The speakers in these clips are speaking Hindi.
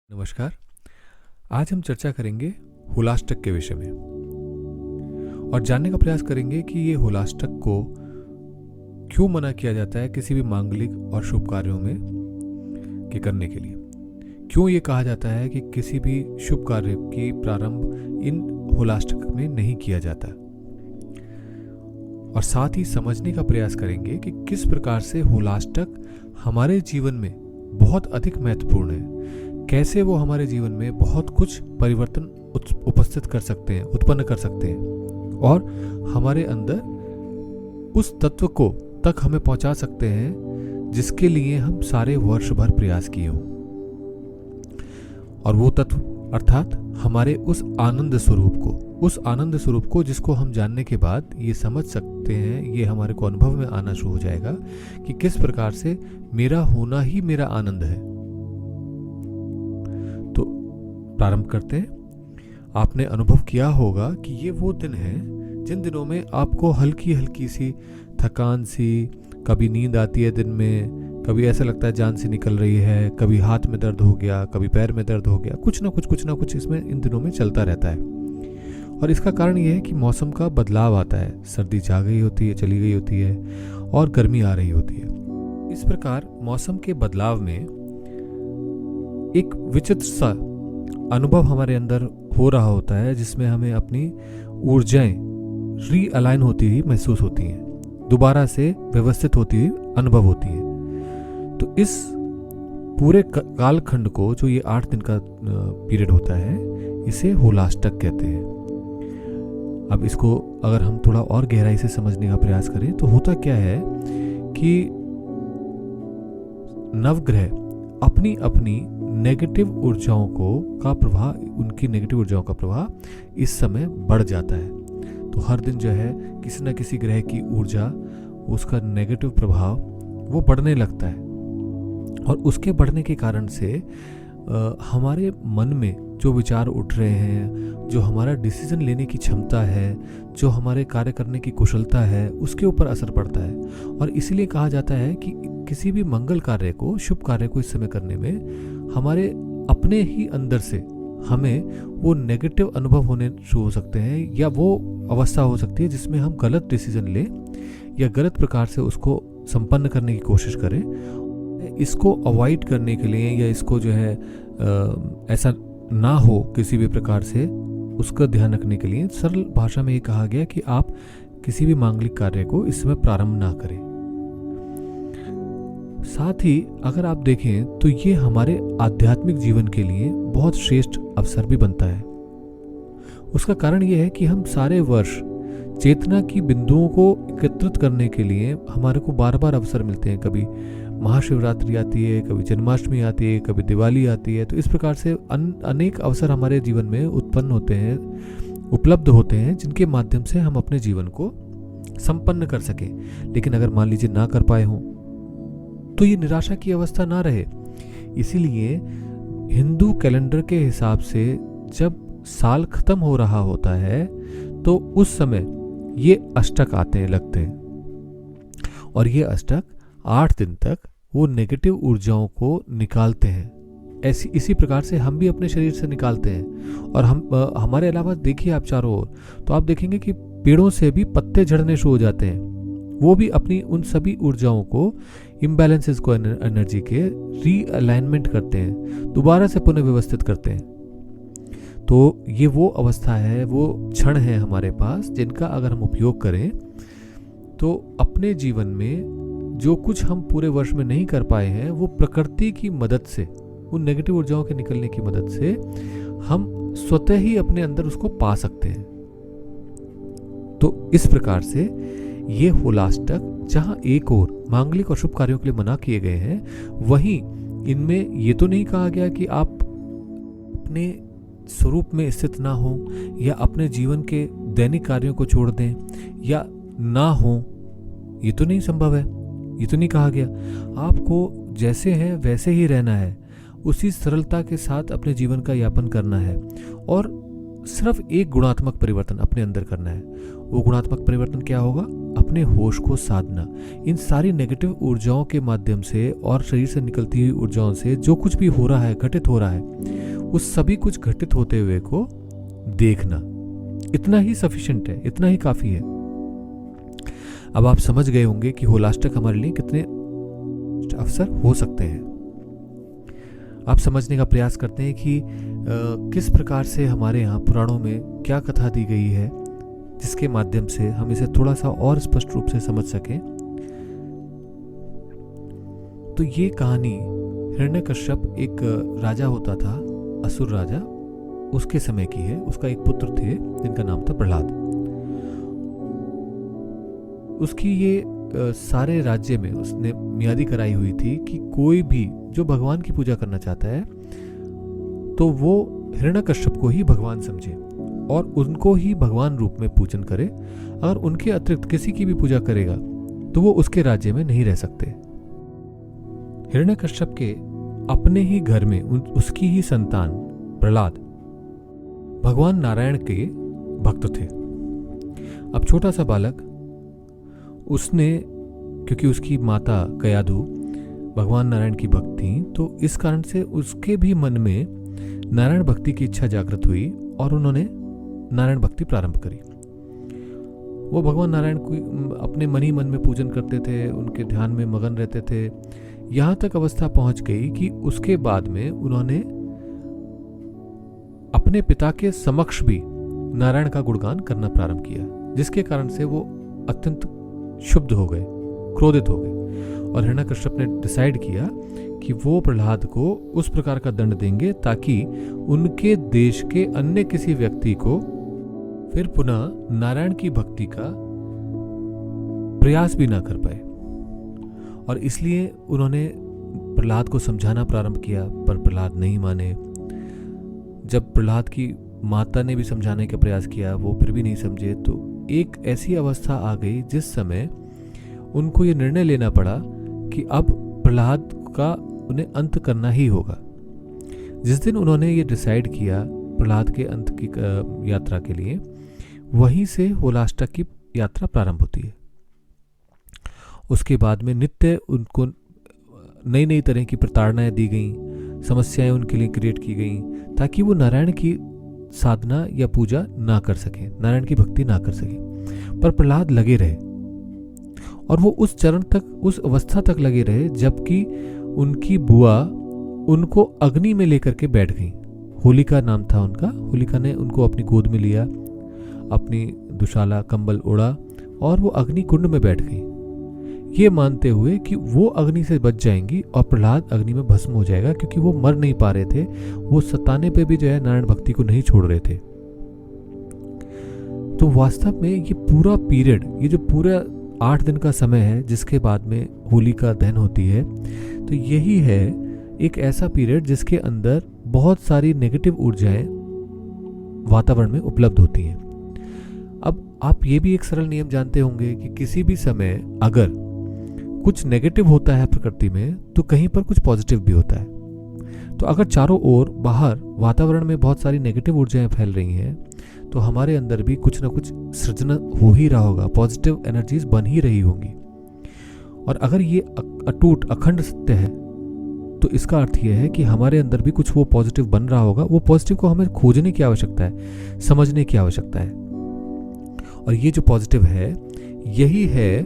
नमस्कार। आज हम चर्चा करेंगे होलाष्टक के विषय में और जानने का प्रयास करेंगे कि ये होलाष्टक को क्यों मना किया जाता है किसी भी मांगलिक और शुभ कार्यों में के करने के लिए। क्यों ये कहा जाता है कि किसी भी शुभ कार्य की प्रारंभ इन होलाष्टक में नहीं किया जाता, और साथ ही समझने का प्रयास करेंगे कि किस प्रकार से होलाष्टक हमारे जीवन में बहुत अधिक महत्वपूर्ण है, कैसे वो हमारे जीवन में बहुत कुछ परिवर्तन उपस्थित कर सकते हैं, उत्पन्न कर सकते हैं और हमारे अंदर उस तत्व को तक हमें पहुंचा सकते हैं जिसके लिए हम सारे वर्ष भर प्रयास किए हों। और वो तत्व अर्थात हमारे उस आनंद स्वरूप को जिसको हम जानने के बाद ये समझ सकते हैं, ये हमारे को अनुभव में आना शुरू हो जाएगा कि किस प्रकार से मेरा होना ही मेरा आनंद है। तो प्रारंभ करते हैं। आपने अनुभव किया होगा कि ये वो दिन है जिन दिनों में आपको हल्की हल्की सी थकान सी, कभी नींद आती है दिन में, कभी ऐसा लगता है जान से निकल रही है, कभी हाथ में दर्द हो गया, कभी पैर में दर्द हो गया, कुछ ना कुछ इसमें इन दिनों में चलता रहता है। और इसका कारण ये है कि मौसम का बदलाव आता है, सर्दी जा गई होती है, चली गई होती है और गर्मी आ रही होती है। इस प्रकार मौसम के बदलाव में एक विचित्र सा अनुभव हमारे अंदर हो रहा होता है, जिसमें हमें अपनी ऊर्जाएं रीअलाइन होती हुई महसूस होती हैं, दोबारा से व्यवस्थित होती हुई अनुभव होती हैं। तो इस पूरे कालखंड को, जो ये 8 दिन का पीरियड होता है, इसे होलाष्टक कहते हैं। अब इसको अगर हम थोड़ा और गहराई से समझने का प्रयास करें तो होता क्या है कि नवग्रह अपनी अपनी नेगेटिव ऊर्जाओं का प्रभाव इस समय बढ़ जाता है। तो हर दिन जो है किसी न किसी ग्रह की ऊर्जा, उसका नेगेटिव प्रभाव वो बढ़ने लगता है, और उसके बढ़ने के कारण से हमारे मन में जो विचार उठ रहे हैं, जो हमारा डिसीजन लेने की क्षमता है, जो हमारे कार्य करने की कुशलता है, उसके ऊपर असर पड़ता है। और इसीलिए कहा जाता है कि किसी भी मंगल कार्य को, शुभ कार्य को इस समय करने में हमारे अपने ही अंदर से हमें वो नेगेटिव अनुभव होने शुरू हो सकते हैं, या वो अवस्था हो सकती है जिसमें हम गलत डिसीजन लें या गलत प्रकार से उसको संपन्न करने की कोशिश करें। इसको अवॉइड करने के लिए, या इसको जो है ऐसा ना हो किसी भी प्रकार से, उसका ध्यान रखने के लिए सरल भाषा में ये कहा गया कि आप किसी भी मांगलिक कार्य को इस समय प्रारंभ ना करें। साथ ही अगर आप देखें तो ये हमारे आध्यात्मिक जीवन के लिए बहुत श्रेष्ठ अवसर भी बनता है। उसका कारण ये है कि हम सारे वर्ष चेतना की बिंदुओं को एकत्रित करने के लिए हमारे को बार बार अवसर मिलते हैं। कभी महाशिवरात्रि आती है, कभी जन्माष्टमी आती है, कभी दिवाली आती है। तो इस प्रकार से अनेक अवसर हमारे जीवन में उत्पन्न होते हैं, उपलब्ध होते हैं, जिनके माध्यम से हम अपने जीवन को संपन्न कर सकें। लेकिन अगर मान लीजिए ना कर पाए हों तो ये निराशा की अवस्था ना रहे। इसीलिए हिंदू कैलेंडर के हिसाब से जब साल खत्म हो रहा होता है तो उस समय ये अष्टक लगते हैं, और ये अष्टक 8 दिन तक वो नेगेटिव ऊर्जाओं को निकालते हैं। इसी प्रकार से हम भी अपने शरीर से निकालते हैं। और हमारे अलावा देखिए आप चारों ओर, तो आप देखेंगे कि पेड़ों से भी पत्ते झड़ने शुरू हो जाते हैं। वो भी अपनी उन सभी ऊर्जाओं को, इम्बैलेंसेस को, एनर्जी के रीअलाइनमेंट करते हैं, दोबारा से पुनः व्यवस्थित करते हैं। तो ये वो अवस्था है, वो क्षण है हमारे पास, जिनका अगर हम उपयोग करें तो अपने जीवन में जो कुछ हम पूरे वर्ष में नहीं कर पाए हैं, वो प्रकृति की मदद से, उन नेगेटिव ऊर्जाओं के निकलने की मदद से हम स्वतः ही अपने अंदर उसको पा सकते हैं। तो इस प्रकार से ये होलाष्टक, जहां एक और मांगलिक और शुभ कार्यों के लिए मना किए गए हैं, वहीं इनमें ये तो नहीं कहा गया कि आप अपने स्वरूप में स्थित ना हो, या अपने जीवन के दैनिक कार्यों को छोड़ दें या ना हो। ये तो नहीं संभव है, ये तो नहीं कहा गया। आपको जैसे है वैसे ही रहना है, उसी सरलता के साथ अपने जीवन का यापन करना है, और सिर्फ एक गुणात्मक परिवर्तन अपने अंदर करना है। वो गुणात्मक परिवर्तन क्या होगा? अपने होश को साधना, इन सारी नेगेटिव ऊर्जाओं के माध्यम से और शरीर से निकलती हुई ऊर्जाओं से जो कुछ भी हो रहा है, घटित हो रहा है, उस सभी कुछ घटित होते हुए को देखना, इतना ही सफिशिएंट है, इतना ही काफी है। अब आप समझ गए होंगे कि होलाष्टक हमारे लिए कितने अवसर हो सकते हैं। आप समझने का प्रयास करते हैं कि किस प्रकार से हमारे यहाँ पुराणों में क्या कथा दी गई है, जिसके माध्यम से हम इसे थोड़ा सा और स्पष्ट रूप से समझ सकें। तो ये कहानी हिरण्यकश्यप एक राजा होता था, असुर राजा, उसके समय की है। उसका एक पुत्र थे जिनका नाम था प्रहलाद। उसकी ये सारे राज्य में उसने मियादी कराई हुई थी कि कोई भी जो भगवान की पूजा करना चाहता है तो वो हिरण्यकश्यप को ही भगवान समझे और उनको ही भगवान रूप में पूजन करे। अगर उनके अतिरिक्त किसी की भी पूजा करेगा तो वो उसके राज्य में नहीं रह सकते। हिरण्यकश्यप के अपने ही घर में उसकी ही संतान प्रहलाद भगवान नारायण के भक्त थे। अब छोटा सा बालक, उसने, क्योंकि उसकी माता कयाधु भगवान नारायण की भक्त थी, तो इस कारण से उसके भी मन में नारायण भक्ति की इच्छा जागृत हुई और उन्होंने नारायण भक्ति प्रारंभ करी। वो भगवान नारायण को अपने मन ही मन में पूजन करते थे, उनके ध्यान में मगन रहते थे। यहां तक अवस्था पहुंच गई कि उसके बाद में उन्होंने अपने पिता के समक्ष भी नारायण का गुणगान करना प्रारंभ किया, जिसके कारण से वो अत्यंत क्षुब्ध हो गए, क्रोधित हो गए और हिरण्यकश्यप ने डिसाइड किया कि वो प्रहलाद को उस प्रकार का दंड देंगे ताकि उनके देश के अन्य किसी व्यक्ति को फिर पुनः नारायण की भक्ति का प्रयास भी ना कर पाए। और इसलिए उन्होंने प्रहलाद को समझाना प्रारंभ किया, पर प्रहलाद नहीं माने। जब प्रहलाद की माता ने भी समझाने का प्रयास किया, वो फिर भी नहीं समझे। तो एक ऐसी अवस्था आ गई जिस समय उनको ये निर्णय लेना पड़ा कि अब प्रहलाद का उन्हें अंत करना ही होगा। जिस दिन उन्होंने ये डिसाइड किया प्रहलाद के अंत की यात्रा के लिए, वहीं से होलाष्टक की यात्रा प्रारंभ होती है। उसके बाद में नित्य उनको नई नई तरह की प्रताड़नाएं दी गई, समस्याएं उनके लिए क्रिएट की गई ताकि वो नारायण की साधना या पूजा ना कर सके, नारायण की भक्ति ना कर सके। पर प्रहलाद लगे रहे और वो उस चरण तक, उस अवस्था तक लगे रहे जबकि उनकी बुआ उनको अग्नि में लेकर के बैठ गई। होलिका नाम था उनका। होलिका ने उनको अपनी गोद में लिया, अपनी दुशाला कंबल ओढ़ा और वो अग्नि कुंड में बैठ गई, ये मानते हुए कि वो अग्नि से बच जाएंगी और प्रहलाद अग्नि में भस्म हो जाएगा, क्योंकि वो मर नहीं पा रहे थे। वो सताने पे भी जो है नारायण भक्ति को नहीं छोड़ रहे थे। तो वास्तव में ये पूरा पीरियड, ये जो पूरा 8 दिन का समय है जिसके बाद में होलिका दहन होती है, तो यही है एक ऐसा पीरियड जिसके अंदर बहुत सारी नेगेटिव ऊर्जाएं वातावरण में उपलब्ध होती हैं। अब आप ये भी एक सरल नियम जानते होंगे कि किसी भी समय अगर कुछ नेगेटिव होता है प्रकृति में तो कहीं पर कुछ पॉजिटिव भी होता है। तो अगर चारों ओर बाहर वातावरण में बहुत सारी नेगेटिव ऊर्जाएं फैल रही हैं तो हमारे अंदर भी कुछ ना कुछ सृजन हो ही रहा होगा, पॉजिटिव एनर्जीज बन ही रही होंगी। और अगर ये अटूट अखंड सत्य है तो इसका अर्थ यह है कि हमारे अंदर भी कुछ वो पॉजिटिव बन रहा होगा। वो पॉजिटिव को हमें खोजने की आवश्यकता है, समझने की आवश्यकता है। और ये जो पॉजिटिव है यही है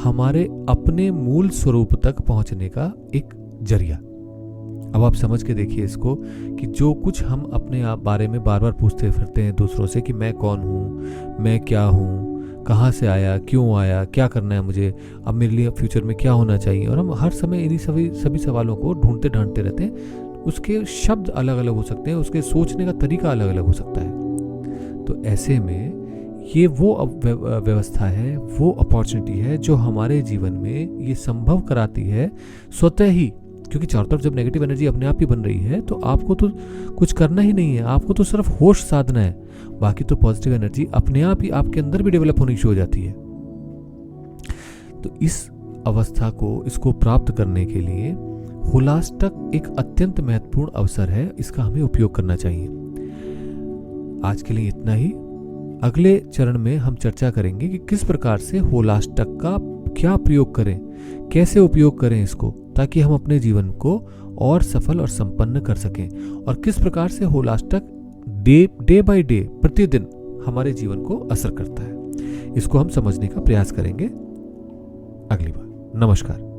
हमारे अपने मूल स्वरूप तक पहुंचने का एक जरिया। अब आप समझ के देखिए इसको कि जो कुछ हम अपने आप बारे में बार बार पूछते फिरते हैं दूसरों से कि मैं कौन हूँ, मैं क्या हूँ, कहाँ से आया, क्यों आया, क्या करना है मुझे, अब मेरे लिए फ्यूचर में क्या होना चाहिए, और हम हर समय इन्हीं सभी सवालों को ढूंढते ढांढते रहते हैं। उसके शब्द अलग अलग हो सकते हैं, उसके सोचने का तरीका अलग अलग हो सकता है। तो ऐसे में ये वो व्यवस्था है, वो अपॉर्चुनिटी है जो हमारे जीवन में ये संभव कराती है स्वतः ही, क्योंकि चारों तरफ जब नेगेटिव एनर्जी अपने आप ही बन रही है तो आपको तो कुछ करना ही नहीं है, आपको तो सिर्फ होश साधना है। बाकी तो पॉजिटिव एनर्जी अपने आप ही आपके अंदर भी डेवलप होनी शुरू हो जाती है। तो इस अवस्था को, इसको प्राप्त करने के लिए होलाष्टक एक अत्यंत महत्वपूर्ण अवसर है, इसका हमें उपयोग करना चाहिए। आज के लिए इतना ही। अगले चरण में हम चर्चा करेंगे कि किस प्रकार से होलाष्टक का क्या प्रयोग करें, कैसे उपयोग करें इसको, ताकि हम अपने जीवन को और सफल और संपन्न कर सकें, और किस प्रकार से होलाष्टक डे बाय डे, प्रतिदिन हमारे जीवन को असर करता है। इसको हम समझने का प्रयास करेंगे अगली बार। नमस्कार।